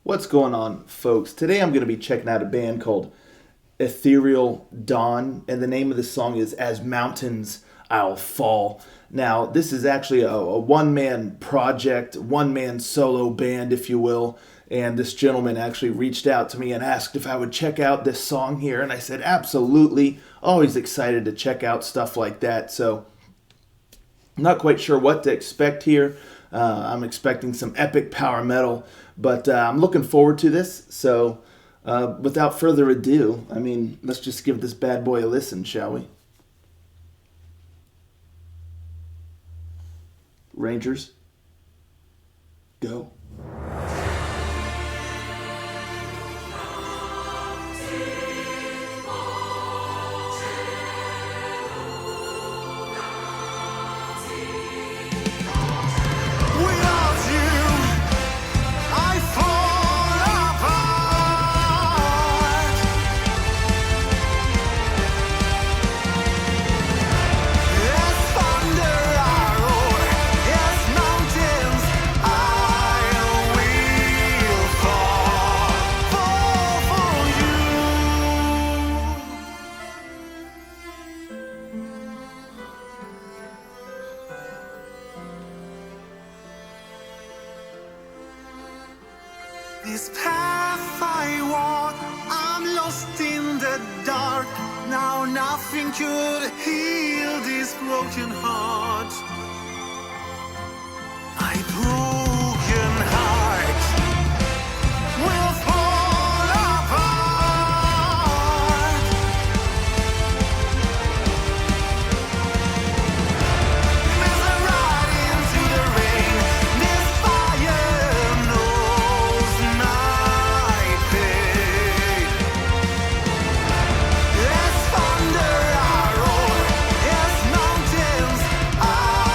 What's going on, folks? Today I'm going to be checking out a band called Ethereal Dawn, and the name of the song is As Mountains I'll Fall. Now, this is actually a one-man project, one-man solo band, if you will, and this gentleman actually reached out to me and asked if I would check out this song here, and I said absolutely. Always excited to check out stuff like that, so I'm not quite sure what to expect here. I'm expecting some epic power metal, but I'm looking forward to this. So without further ado, let's just give this bad boy a listen, shall we? Rangers, go. This path I walk, I'm lost in the dark. Now nothing could heal this broken heart. My broken heart will fall apart. Listen right into the rain. This fire knows my pain. As thunder I roar, as mountains I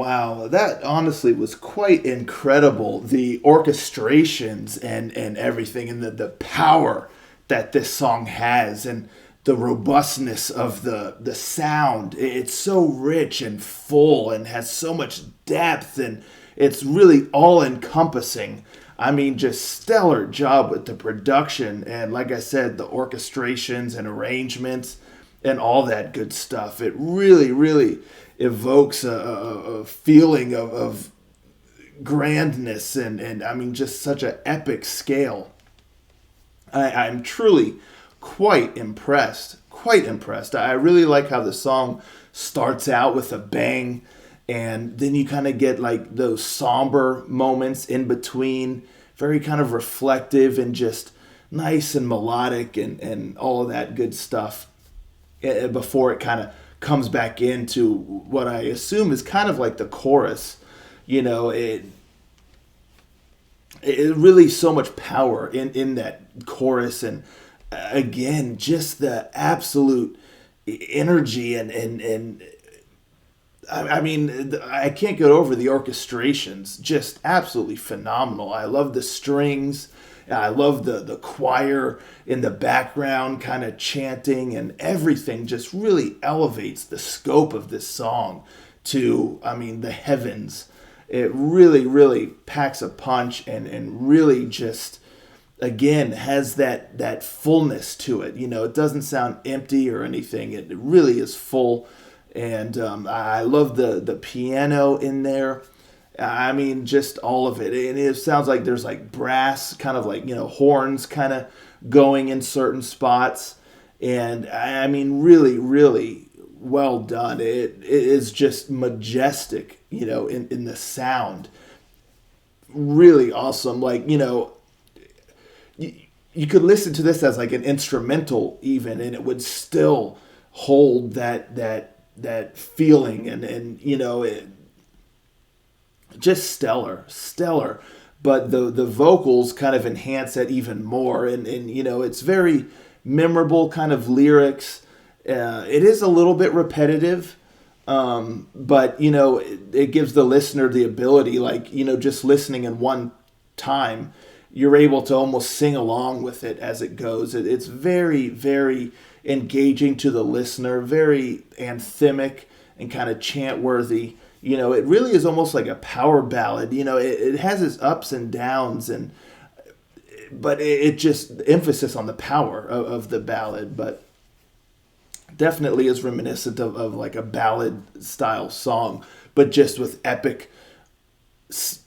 Wow, that honestly was quite incredible. The orchestrations and everything, and the power that this song has, and the robustness of the sound. It's so rich and full and has so much depth, and it's really all encompassing. I mean, just stellar job with the production, and like I said, the orchestrations and arrangements and all that good stuff. It really, really evokes a feeling of grandness and I mean, just such an epic scale. I'm truly quite impressed. Quite impressed. I really like how the song starts out with a bang, and then you kind of get like those somber moments in between, very kind of reflective and just nice and melodic and all of that good stuff before it kind of comes back into what I assume is kind of like the chorus. You know, it really so much power in that chorus, and again, just the absolute energy and I mean, I can't get over the orchestrations. Just absolutely phenomenal. I love the strings. I love the choir in the background kind of chanting, and everything just really elevates the scope of this song to, I mean, the heavens. It really, really packs a punch and really just, again, has that fullness to it. You know, it doesn't sound empty or anything. It really is full. And I love the piano in there. I mean, just all of it. And it sounds like there's like brass, kind of like, you know, horns kind of going in certain spots. And I mean, really, really well done. It is just majestic, you know, in the sound. Really awesome. Like, you know, you could listen to this as like an instrumental even, and it would still hold that feeling and you know, it just stellar. But the vocals kind of enhance it even more, and you know, it's very memorable kind of lyrics. It is a little bit repetitive, but you know, it gives the listener the ability, like, you know, just listening in one time, you're able to almost sing along with it as it goes. It's very, very engaging to the listener, very anthemic and kind of chant worthy. You know, it really is almost like a power ballad. You know, it has its ups and downs, but it just emphasis on the power of the ballad, but definitely is reminiscent of like a ballad style song, but just with epic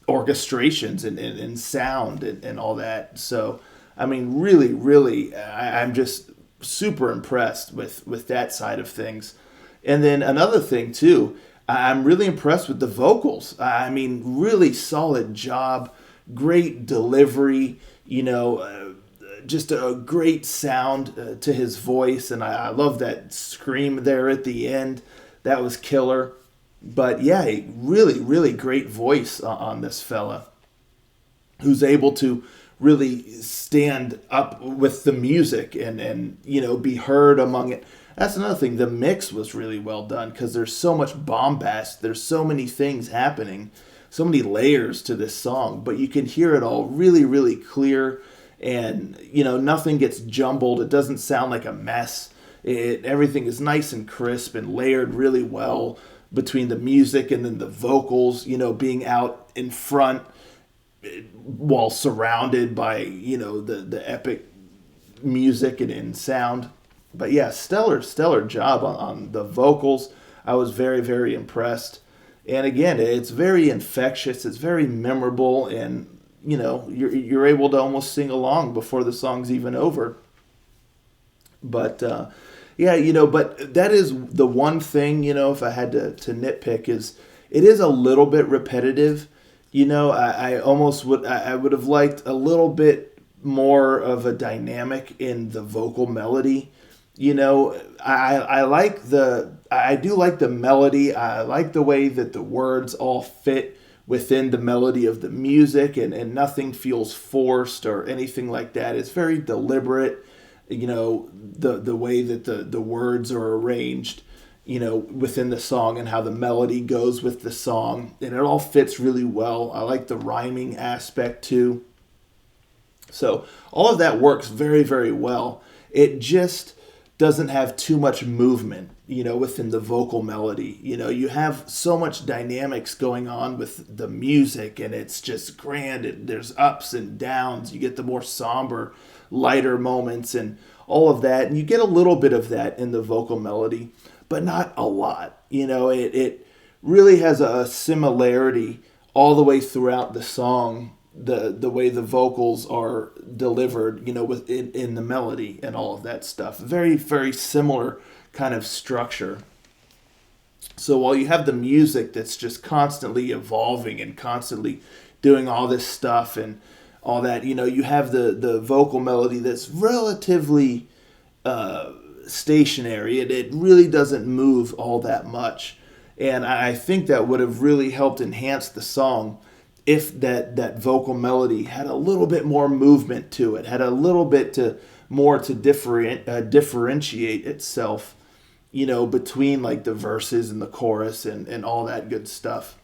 orchestrations and sound and all that. So, I mean, really, really, I'm just super impressed with that side of things. And then another thing too, I'm really impressed with the vocals. I mean, really solid job, great delivery, you know, just a great sound to his voice. And I love that scream there at the end. That was killer. But yeah, a really, really great voice on this fella, who's able to really stand up with the music and you know, be heard among it. That's another thing. The mix was really well done, because there's so much bombast. There's so many things happening, so many layers to this song, but you can hear it all really, really clear, and you know, nothing gets jumbled. It doesn't sound like a mess. Everything is nice and crisp and layered really well between the music and then the vocals, you know, being out in front while surrounded by, you know, the epic music and sound. But yeah, stellar job on the vocals. I was very, very impressed. And again, it's very infectious. It's very memorable, and you know, you're able to almost sing along before the song's even over. But yeah, you know, but that is the one thing, you know, if I had to nitpick, is it is a little bit repetitive. You know, I almost would have liked a little bit more of a dynamic in the vocal melody. You know, I do like the melody. I like the way that the words all fit within the melody of the music, and nothing feels forced or anything like that. It's very deliberate, you know, the way that the words are arranged. within the song and how the melody goes with the song. And it all fits really well. I like the rhyming aspect too. So all of that works very, very well. It just doesn't have too much movement, within the vocal melody. You have so much dynamics going on with the music, and it's just grand. There's ups and downs. You get the more somber, lighter moments and all of that. And you get a little bit of that in the vocal melody, but not a lot. It really has a similarity all the way throughout the song, the way the vocals are delivered, in the melody and all of that stuff. Very, very similar kind of structure. So while you have the music that's just constantly evolving and constantly doing all this stuff and all that, you have the vocal melody that's relatively stationary. It really doesn't move all that much. And I think that would have really helped enhance the song if that vocal melody had a little bit more movement to it, had a little bit more to differentiate itself, between like the verses and the chorus and all that good stuff.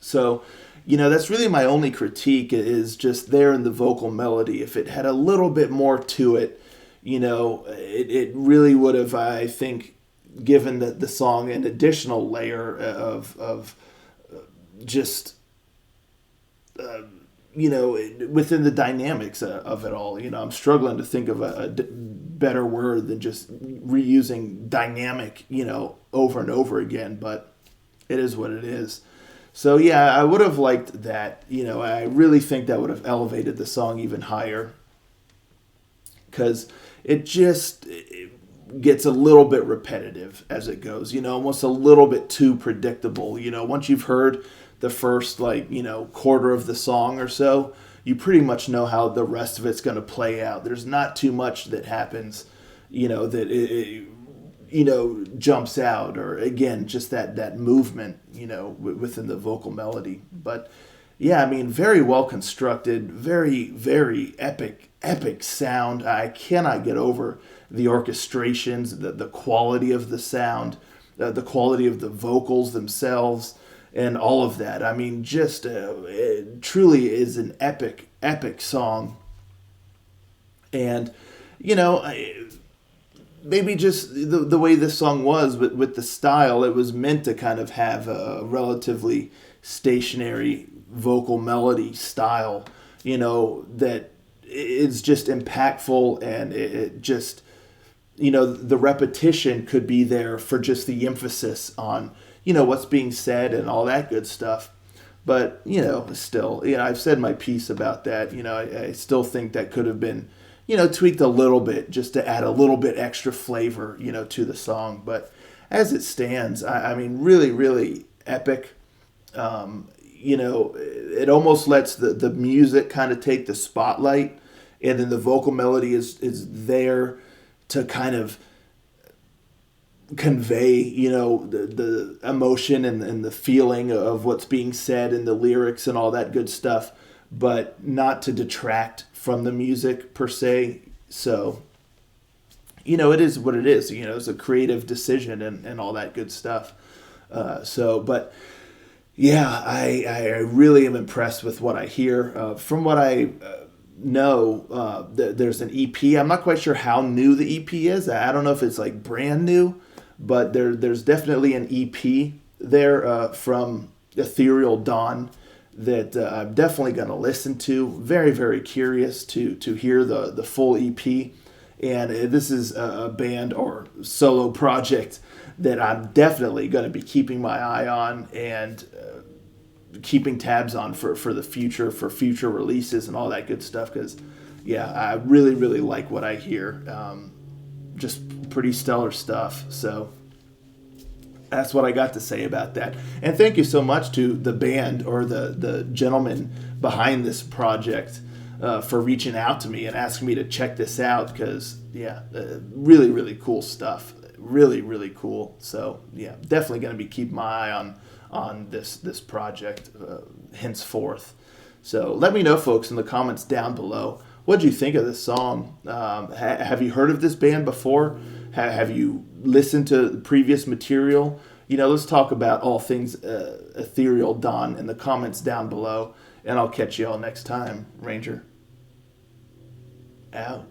So, that's really my only critique, is just there in the vocal melody. If it had a little bit more to it, it really would have, I think, given the song an additional layer of just within the dynamics of it all. I'm struggling to think of a better word than just reusing dynamic, over and over again, but it is what it is. So yeah, I would have liked that. I really think that would have elevated the song even higher, because it just gets a little bit repetitive as it goes, almost a little bit too predictable. Once you've heard the first quarter of the song or so, you pretty much know how the rest of it's going to play out. There's not too much that happens, that it jumps out, or again, just that movement, within the vocal melody. But yeah, very well constructed, very, very epic sound. I cannot get over the orchestrations, the quality of the sound, the quality of the vocals themselves, and all of that. Just it truly is an epic song. And, maybe just the way this song was, with the style, it was meant to kind of have a relatively stationary vocal melody style, that is just impactful, and it just, the repetition could be there for just the emphasis on, what's being said and all that good stuff. But, still, I've said my piece about that. I still think that could have been, tweaked a little bit just to add a little bit extra flavor, to the song. But as it stands, really, really epic. It almost lets the music kind of take the spotlight, and then the vocal melody is there to kind of convey, the emotion and the feeling of what's being said and the lyrics and all that good stuff, but not to detract from the music per se. So, it is what it is. It's a creative decision and all that good stuff. But yeah, I really am impressed with what I hear. From what I know, there's an EP. I'm not quite sure how new the EP is. I don't know if it's like brand new, but there's definitely an EP there from Ethereal Dawn that I'm definitely going to listen to. Very, very curious to hear the full EP. And this is a band or solo project that I'm definitely going to be keeping my eye on and keeping tabs on for the future, for future releases and all that good stuff. Because, yeah, I really, really like what I hear. Just pretty stellar stuff. So that's what I got to say about that. And thank you so much to the band, or the gentleman behind this project, for reaching out to me and asking me to check this out, because, yeah, really, really cool stuff. Really, really cool. So, yeah, definitely going to be keeping my eye on this project henceforth. So let me know, folks, in the comments down below. What did you think of this song? Have you heard of this band before? Have you listen to previous material, let's talk about all things Ethereal Dawn in the comments down below. And I'll catch you all next time. Ranger out.